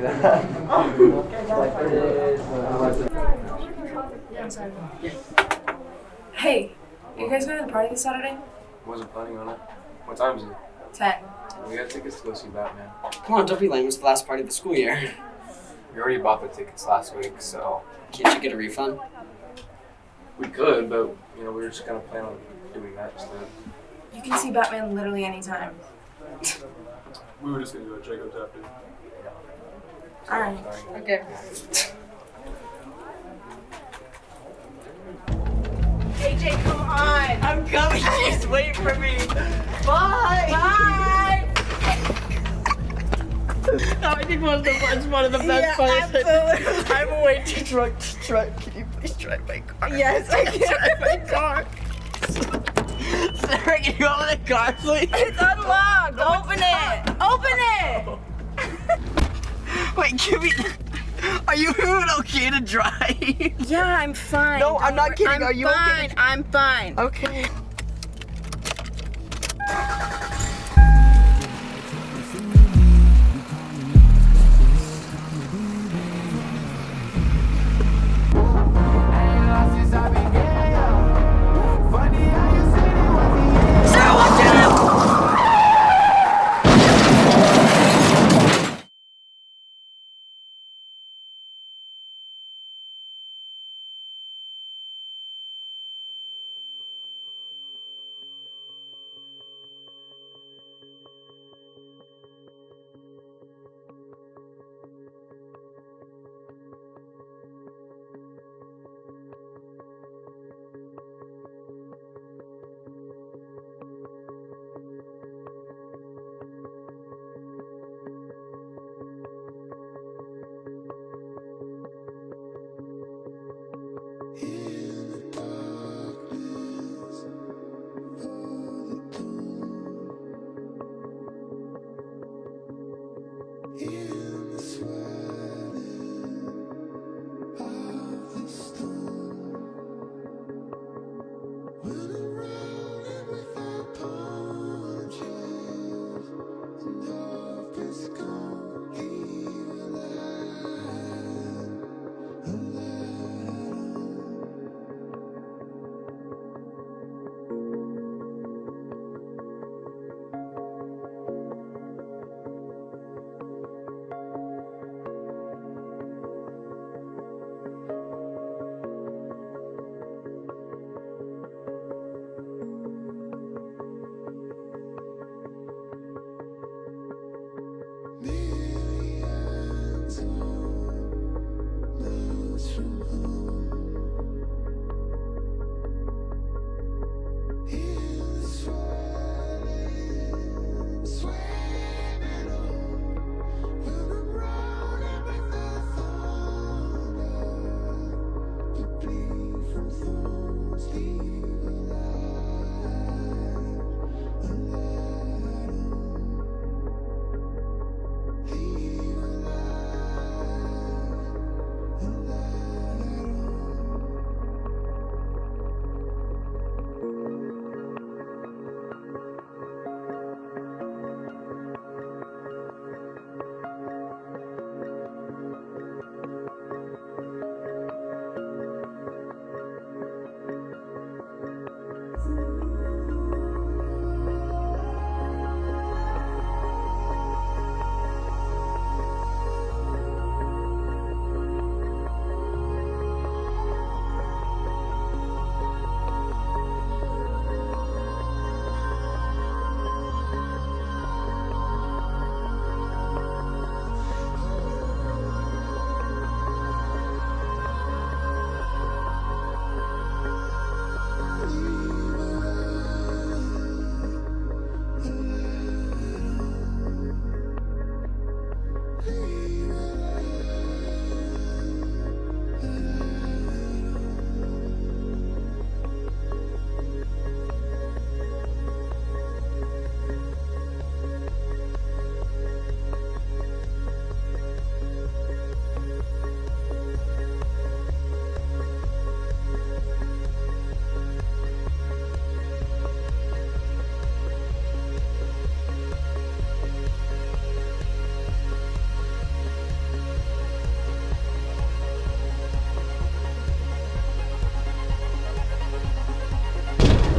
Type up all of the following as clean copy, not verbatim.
that. Hey, are you guys going to the party this Saturday? Wasn't planning on it. What time is it? 10. We got tickets to go see Batman. Come on, don't be lame. It's the last party of the school year. We already bought the tickets last week, so Can't you get a refund? we could, but we were just gonna plan on doing that instead. You can see Batman literally anytime. We were just gonna go check out after. Alright. Okay. AJ, come on! I'm coming. Just wait for me. Bye. Bye! I think one of the best parts. Absolutely. I'm way too drunk to drive. Can you please drive my car? Yes, I can. Drive my car. Sarah, can you open the car, please? It's unlocked. Open it. Open it. Wait, give me. Are you even okay to drive? Yeah, I'm fine. No, I'm not kidding. Are you fine. okay? I'm fine. Okay.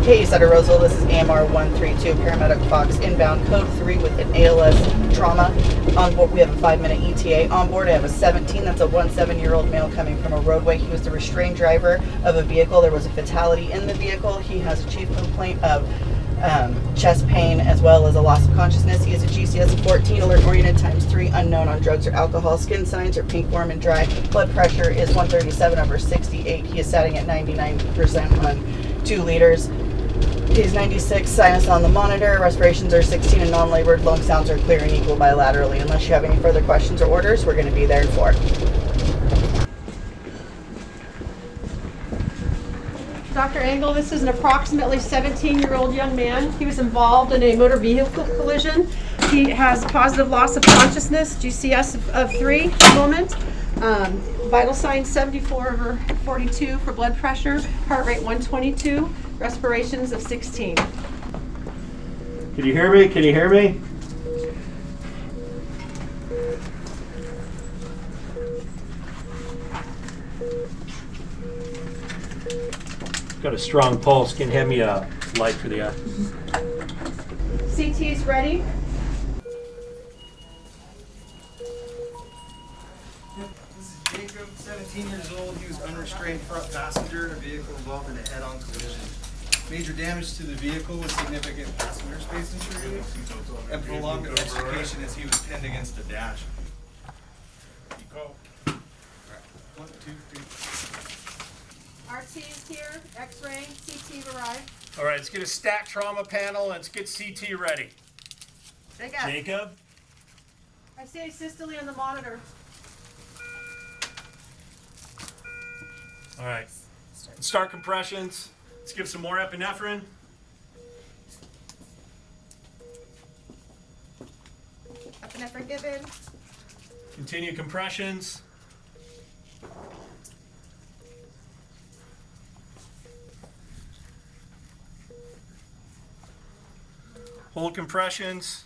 Katie Sutter Rosal, this is AMR 132, paramedic Fox, inbound code 3 with an ALS trauma. On board, we have a 5-minute ETA. On board, I have a 17, that's a 17-year-old male coming from a roadway. He was the restrained driver of a vehicle. There was a fatality in the vehicle. He has a chief complaint of chest pain as well as a loss of consciousness. He is a GCS of 14, alert oriented ×3, unknown on drugs or alcohol. Skin signs are pink, warm, and dry. Blood pressure is 137/68. He is sitting at 99% on 2 liters. He's 96, sinus on the monitor, respirations are 16 and non-labored, lung sounds are clear and equal bilaterally. Unless you have any further questions or orders, we're going to be there in 4. Dr. Engel, this is an approximately 17-year-old young man. He was involved in a motor vehicle collision. He has positive loss of consciousness, GCS of 3 at the moment. Vital signs 74/42 for blood pressure, heart rate 122, respirations of 16. Can you hear me? Can you hear me? Got a strong pulse. Can you hand me a light for the eye? CT is ready. This is Jacob, 17 years old. He was unrestrained front passenger in a vehicle involved in a head-on collision. Major damage to the vehicle with significant passenger space injury and prolonged extrication as he was pinned against the dash. Go. All right. 1, 2, 3. RT is here, X-ray, CT have arrived. All right, let's get a stat trauma panel and let's get CT ready. Jacob? I see asystole on the monitor. All right. Let's start compressions. Let's give some more epinephrine. Epinephrine given. Continue compressions. Hold compressions.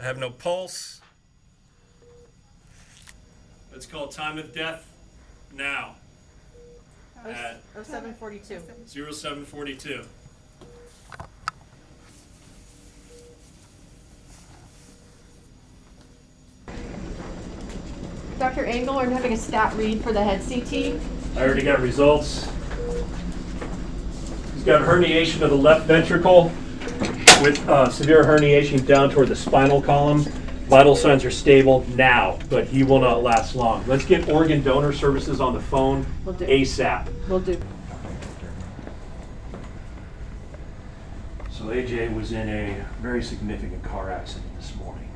I have no pulse. Let's call time of death now at 0742. 0742. Dr. Engel, we're having a stat read for the head CT. I already got results. He's got herniation of the left ventricle with severe herniation down toward the spinal column. Vital signs are stable now, but he will not last long. Let's get organ donor services on the phone Will do. ASAP. Will do. So AJ was in a very significant car accident this morning.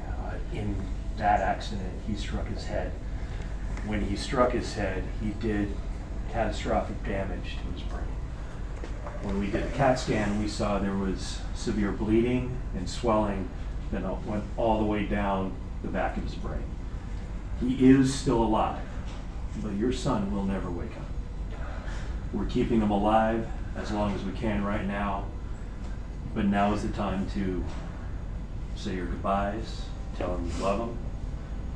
In that accident, he struck his head. When he struck his head, he did catastrophic damage to his brain. When we did a CAT scan, we saw there was severe bleeding and swelling that went all the way down the back of his brain. He is still alive, but your son will never wake up. We're keeping him alive as long as we can right now, but now is the time to say your goodbyes, tell him you love him.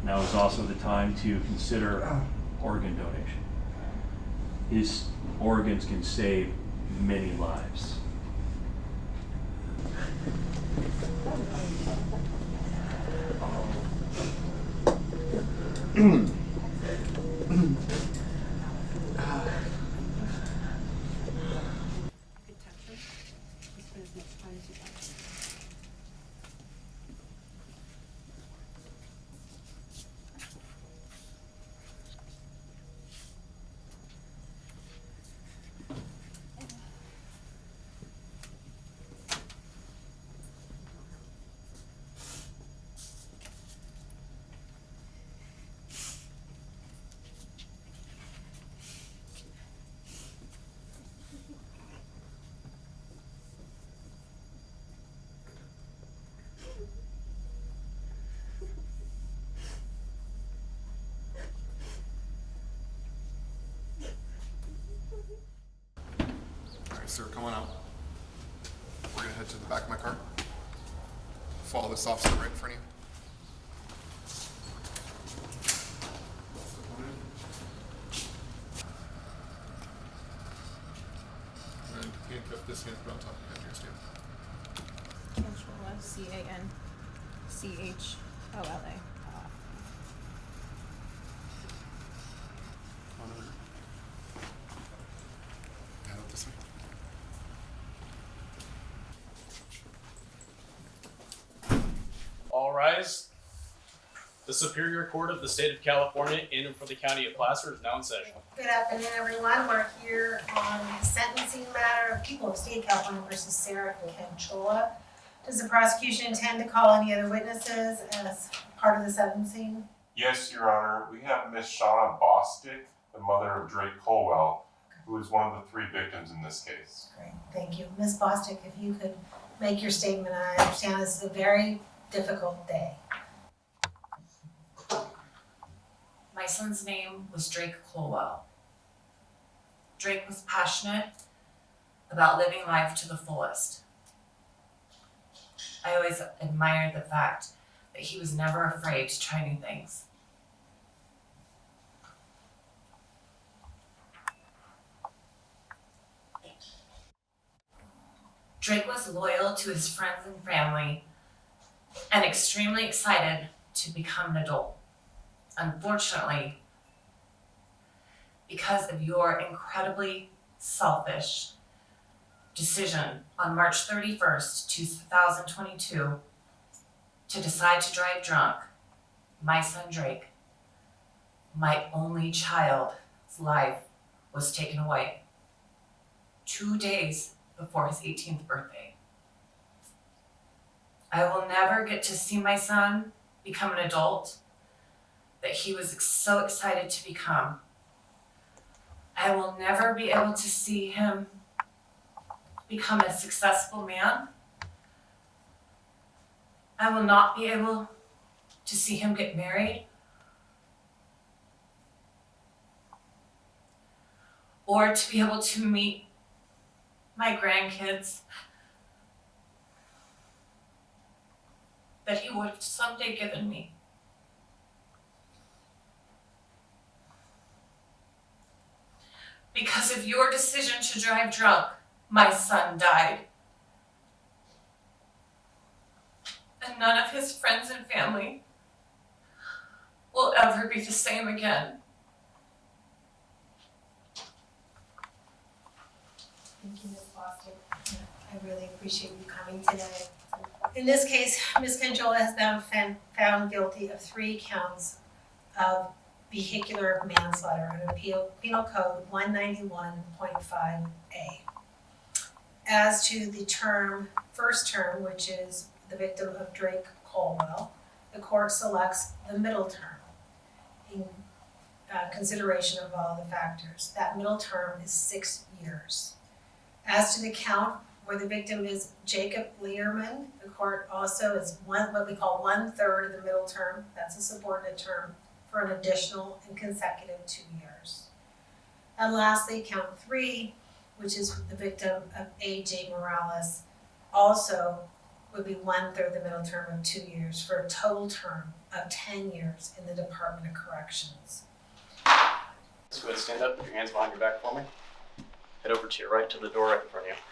Now is also the time to consider organ donation. His organs can save many lives. Sir, come on out. We're gonna head to the back of my car. Follow this officer right in front of you. This hand's on top of your head, your stand. Canchola, C-A-N-C-H-O-L-A. On over. Head up this way. All rise. The Superior Court of the State of California in and for the County of Placer is now in session. Good afternoon, everyone. We're here on the sentencing matter of People of State of California versus Sarah Canchola. Does the prosecution intend to call any other witnesses as part of the sentencing? Yes, Your Honor. We have Miss Shauna Bostic, the mother of Drake Colwell, who is one of the 3 victims in this case. Great, thank you. Ms. Bostic, if you could make your statement. I understand this is a very difficult day. My son's name was Drake Colwell. Drake was passionate about living life to the fullest. I always admired the fact that he was never afraid to try new things. Drake was loyal to his friends and family and extremely excited to become an adult. Unfortunately, because of your incredibly selfish decision on March 31st, 2022, to decide to drive drunk, my son Drake, my only child's life was taken away 2 days before his 18th birthday. I will never get to see my son become an adult that he was so excited to become. I will never be able to see him become a successful man. I will not be able to see him get married or to be able to meet my grandkids that he would have someday given me. Because of your decision to drive drunk, my son died. And none of his friends and family will ever be the same again. Thank you, Ms. Bostic. I really appreciate you coming today. In this case, Ms. Canchola has been found guilty of 3 counts of vehicular manslaughter under Penal Code 191.5A. As to the first term, which is the victim of Drake Colwell, the court selects the middle term in consideration of all the factors. That middle term is 6 years. As to the count where the victim is Jacob Learman, the court also is what we call 1/3 of the middle term. That's a subordinate term for an additional and consecutive 2 years. And lastly, count 3, which is the victim of A.J. Morales, also would be 1/3 the middle term of 2 years for a total term of 10 years in the Department of Corrections. Let's go ahead and stand up, put your hands behind your back for me. Head over to your right to the door right in front of you.